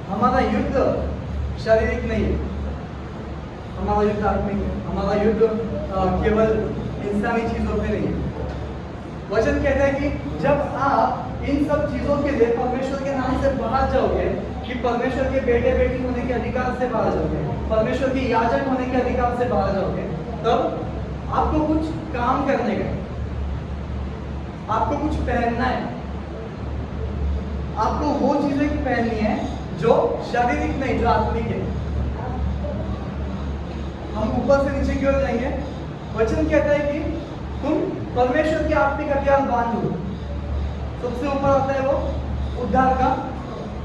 हमारा युद्ध शारीरिक नहीं है, हमारा युद्ध आत्मिक है, हमारा युद्ध केवल इंसानी चीजों पे नहीं है। वचन कहता है कि जब आप इन सब चीजों के लिए परमेश्वर के नाम से बाहर जाओगे, कि परमेश्वर के बेटे बेटी होने के अधिकार से बाहर जाओगे, परमेश्वर के याजक होने के अधिकार से बाहर जाओगे, तब आपको कुछ काम करने का, आपको कुछ पहनना है, आपको वो चीजें पहननी है जो शारीरिक नहीं, जो आत्मिक है। हम ऊपर से नीचे की ओर जाएंगे। वचन कहता है कि तुम परमेश्वर के आत्मिक हथियार बांधो। सबसे ऊपर आता है वो उद्धार का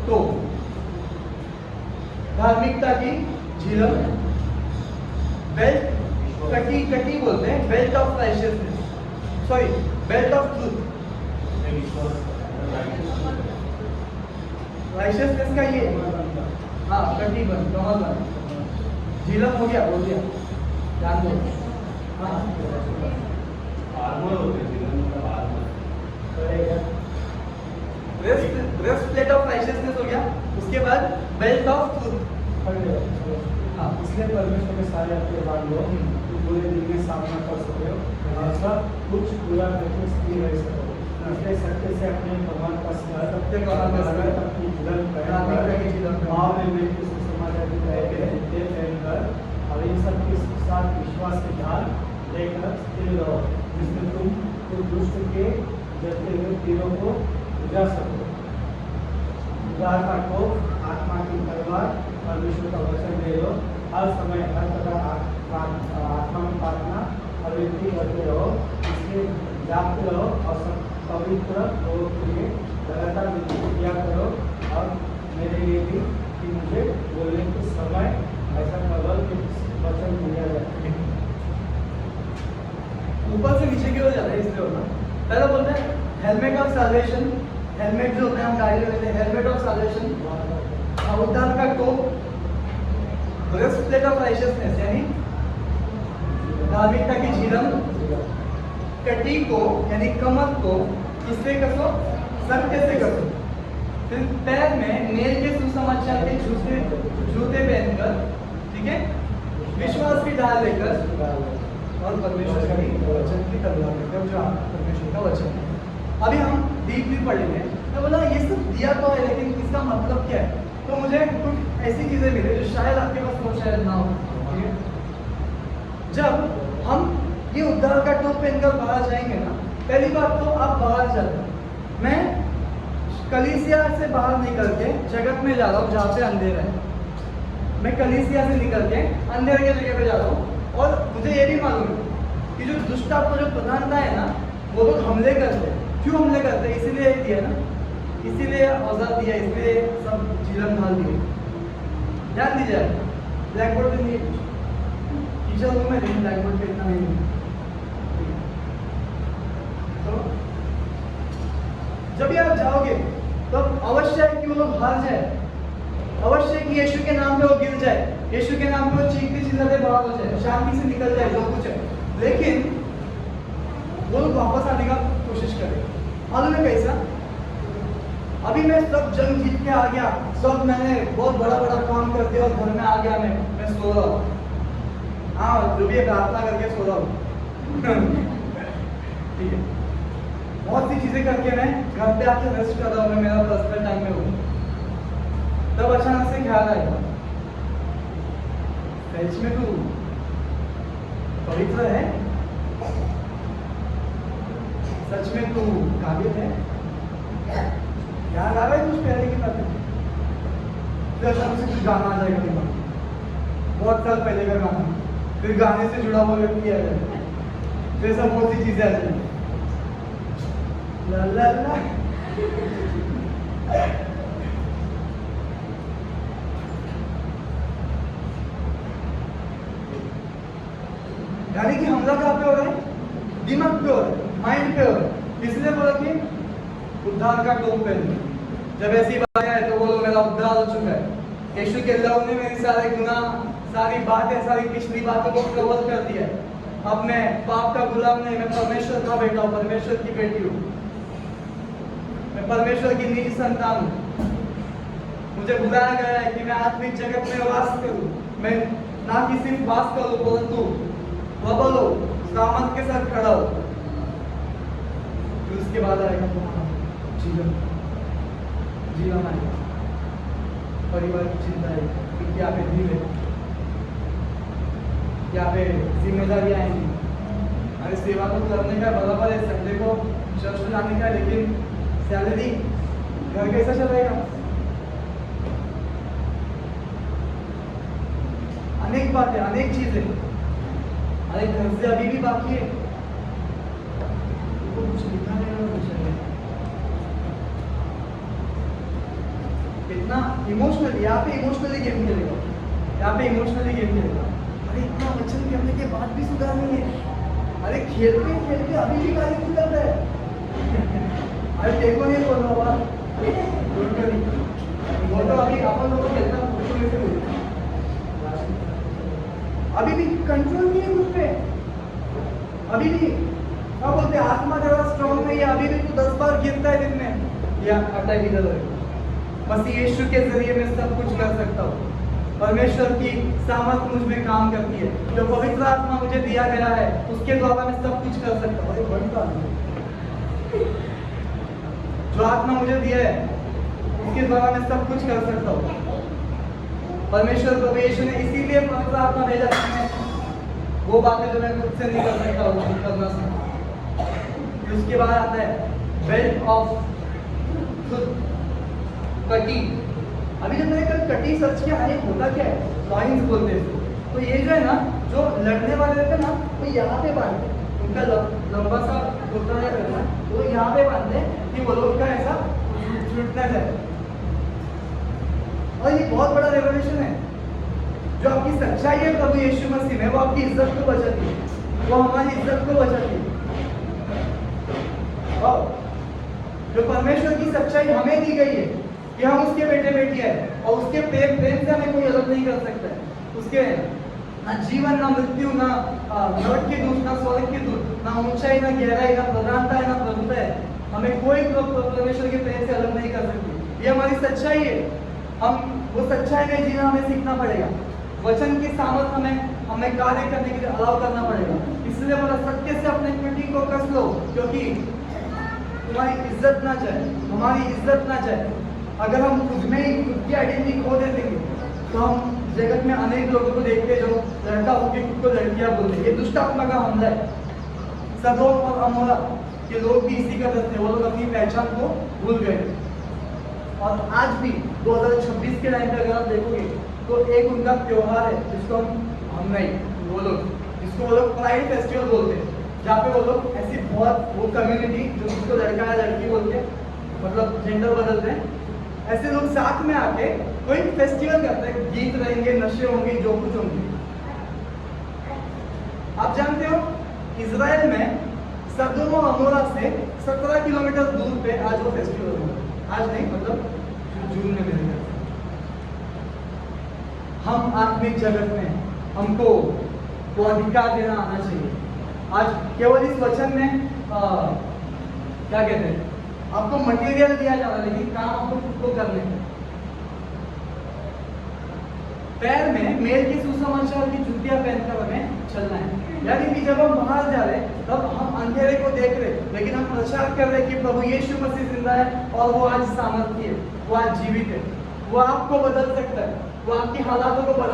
टोप, धार्मिकता की झिलम, बेल्ट, कटी बोलते हैं, belt of righteousness, sorry belt of truth. Righteousness का ये, हाँ कटी बन, कमर, झिलम हो गया, बोल दिया, ध्यान दो। हाँ ब्रेस्टप्लेट ऑफ राइचियसनेस हो गया। उसके बाद बेल्ट ऑफ ट्रूथ। हाँ, इसलिए परमेश्वर के सारे अपने बांध लो कि पूरे दिन में सामना कर सके हो और सब कुछ पूरा करके स्थिर रह सको। इसलिए सत्य से अपने भगवान का सत्य का अपनी जीवन भाव में मिलकर सुसमाचार की पहनकर और इन सब के साथ विश्वास के ढाल लेकर स्थिर रहो, जिसमें तुम उस दुष्ट के जलते हुए तीरों को बुझा सको। उद्धार का टोप, आत्मा की तलवार, परमेश्वर का वचन ले लो। हर समय हर तरह आत्मा में प्रार्थना और विनती करते रहो, इसलिए जागते रहो और सब पवित्र लोगों के लिए लगातार विनती किया करो। और मेरे लिए भी कि मुझे बोलने के समय ऐसा केवल वचन दिया जाए। ऊपर से नीचे की ओर जाता है, इसलिए होता है। पहला बोलते हैं हेलमेट ऑफ सैल्वेशन। हेलमेट जो होता है हम गाड़ी में लेते हैं, हेलमेट ऑफ सैल्वेशन, उद्धार का टोप, ब्रेस्टप्लेट ऑफ राइचियसनेस यानी धार्मिकता की झिलम, कटी को यानी कमर को किससे कसो, सत्य से कसो। फिर पैर में नेल के सुसमाचार के जूते पहनकर, ठीक है, विश्वास की ढाल लेकर और परमेश्वर का वचन की तलवार लेकर, जो परमेश्वर का वचन है। अभी हम डीपली पढ़ेंगे। मैं बोला ये सब दिया तो है, लेकिन इसका मतलब क्या है? तो मुझे कुछ ऐसी चीजें मिली जो शायद आपके पास हो, शायद ना हो। ठीक है, जब हम ये उद्धार का टोप पहनकर बाहर जाएंगे ना, पहली बात तो आप बाहर जाते हैं, मैं कलीसिया से बाहर निकल के जगत में जा रहा हूँ जहाँ पे अंधेरा है। मैं कलीसिया से निकल के अंधेरे की जगह पे जा रहा हूँ, और मुझे ये भी मालूम है कि जो दुष्ट आपको जो प्रधानता है ना, वो लोग हमले करते हैं। क्यों हमले करते हैं? इसीलिए दिया ना, इसीलिए औजार दिया, इसलिए सब जीवन ढाल दिए। ध्यान दीजिए, ब्लैक बोर्ड पे नहीं, टीचर रूम में नहीं, ब्लैक बोर्ड पे इतना नहीं। तो जब आप जाओगे तब अवश्य है कि वो लोग हार जाए, अवश्य कि यीशु के नाम पे वो गिर जाए, यीशु के नाम पे वो चीखते चिल्लाते बाहर हो जाए, शांति से निकल जाए, जो कुछ है। लेकिन वो लोग वापस आने का कोशिश करें। मालूम है कैसा? अभी मैं सब जंग जीत के आ गया, सब मैंने बहुत बड़ा बड़ा काम कर दिया और घर में आ गया, मैं सो रहा हूँ। हाँ, जो भी प्रार्थना करके सो रहा हूँ। ठीक है, बहुत सी चीजें करके मैं घर पे आके रेस्ट कर रहा हूँ, मैं मेरा पर्सनल टाइम में हूँ। तब अचानक से ख्याल आएगा, सच में तू पवित्र है? सच में तू काबिल है? याद आ रहा है कुछ पहले की बातें? फिर अचानक से कुछ गाना आ जाएगा दिमाग, बहुत साल पहले का गाना, फिर गाने से जुड़ा हुआ व्यक्ति आ जाएगा, फिर सब बहुत सी चीजें आ जाएंगी। ला ला ला यानी कि हमला कहाँ पे हो रहा है? दिमाग पे हो रहा है, माइंड पे हो रहा है। इसलिए बोला कि उद्धार का टोप पहनो। जब ऐसी बातें आए तो बोलो मेरा उद्धार हो चुका है, यीशु के लहू ने मेरी सारे गुनाह, सारी बातें, सारी पिछली बातों को कवर कर दिया है। अब मैं पाप का गुलाम नहीं, मैं परमेश्वर का बेटा हूँ, परमेश्वर की बेटी हूँ, मैं परमेश्वर की निजी संतान हूँ। मुझे बुलाया गया है कि मैं आत्मिक जगत में वास करूं। मैं ना कि सिर्फ वास करूं परंतु प्रबल हो, सामर्थ के साथ खड़ा हो। फिर उसके बाद आएगा तुम्हारा जीवन, जीवन आएगा, परिवार की चिंता है कि यहाँ पे धीरे, यहाँ पे जिम्मेदारी आएंगी। अरे सेवा तो करने का बराबर है, संडे को चर्च जाने का, लेकिन सैलरी घर कैसा चलेगा? अनेक बातें, अनेक चीजें, अरे घर से अभी भी बाकी है, तो कुछ लिखा नहीं है, कुछ नहीं। इतना इमोशनली, यहाँ पे इमोशनली गेम खेलेगा, यहाँ पे इमोशनली गेम खेलेगा। अरे इतना वचन करने के बाद भी सुधार नहीं है। अरे खेलते खेलते अभी भी गाली क्यों कर रहा है? अरे देखो नहीं बोल रहा बात, वो तो अभी अपन लोग खेलता अभी भी कंट्रोल नहीं है मुझ पे, अभी भी क्या बोलते हैं, आत्मा ज्यादा स्ट्रॉन्ग नहीं है, अभी भी तू 10 बार गिरता है दिन में। या अटैक इधर है, मसीह यीशु के जरिए मैं सब कुछ कर सकता हूँ। परमेश्वर की सामर्थ मुझ में काम करती है, जो पवित्र आत्मा मुझे दिया गया है उसके द्वारा मैं सब कुछ कर सकता हूँ। जो आत्मा मुझे दिया है उसके द्वारा मैं सब कुछ कर सकता हूँ। परमेश्वर प्रभु यीशु ने इसीलिए पवित्र आत्मा भेजा कि मैं वो बातें जो मैं खुद से नहीं कर सकता वो करना सीखूं। उसके बाद आता है बेल्ट ऑफ कटी। अभी जब मैंने कल कटी सर्च किया, ये होता क्या है, लॉइंस बोलते हैं। तो ये जो है ना, जो लड़ने वाले रहते हैं ना, वो यहाँ पे बांधते हैं, उनका लंबा सा कुर्ता रहता है, वो यहाँ पे बांधते हैं कि वो लोग का ऐसा छूट ना जाए। और ये बहुत बड़ा रेवोल्यूशन है। जो आपकी सच्चाई है प्रभु यीशु मसीह में, वो आपकी इज्जत को बचाती है, वो हमारी इज्जत को बचाती है। और जो परमेश्वर की सच्चाई हमें दी गई है कि हम उसके बेटे बेटी है, और उसके प्रेम से हमें कोई अलग नहीं कर सकता है। उसके ना जीवन, ना मृत्यु, ना नरक के दूत, ना स्वर्ग के दूत, ना ऊंचाई, ना गहराई, ना प्रधानता है, ना प्रभुता है, हमें कोई परमेश्वर के प्रेम से अलग नहीं कर सकती। ये हमारी सच्चाई है। हम वो सच्चाई में जीना हमें सीखना पड़ेगा। वचन की सामर्थ हमें कार्य करने के लिए अलाउ करना पड़ेगा। इसलिए बोला सत्य से अपने पिटी को कस लो, क्योंकि तुम्हारी इज्जत ना जाए, हमारी इज्जत ना जाए। अगर हम खुद में ही खुद की आइडेंटिटी खो दे देंगे तो हम जगत में अनेक लोगों को देखते हैं जो लड़का होकर खुद को लड़कियां बोलते हैं। ये दुष्ट आत्मा का हमला है। सदोम और अमोरा के लोग भी इसी का दस्ते, वो लोग अपनी पहचान को भूल गए। और आज भी 2026 के टाइम पे अगर आप देखोगे तो एक उनका त्योहार है जिसको हम नहीं, वो लोग जिसको वो लोग प्राइड फेस्टिवल बोलते हैं, जहाँ पे वो लोग ऐसी बहुत वो कम्युनिटी जो जिसको लड़का या लड़की बोलते हैं, मतलब जेंडर बदलते हैं, ऐसे लोग साथ में आके कोई फेस्टिवल करते हैं, गीत रहेंगे, नशे होंगे, जो कुछ होंगे। आप जानते हो इजराइल में सदोम और अमोरा से 17 किलोमीटर दूर पे आज वो फेस्टिवल होगा। आज नहीं, मतलब जून में मिलेगा। हम आत्मिक जगत में हमको वो अधिकार देना आना चाहिए। आज केवल इस वचन में क्या कहते हैं, आपको मटेरियल दिया जा रहा है, लेकिन काम आपको खुद को करने का। पैर में मेल की सुसमाचार की जूतियां पहनकर हमें चलना है। यानी कि जब हम बाहर जा रहे हैं तब हम अंधेरे को देख रहे, लेकिन हम प्रचार कर रहे कि प्रभु यीशु मसीह जिंदा है और वो आज सामर्थ्य है, वो आज जीवित है, वो आपको बदल सकता है, वो आपकी हालातों को बदल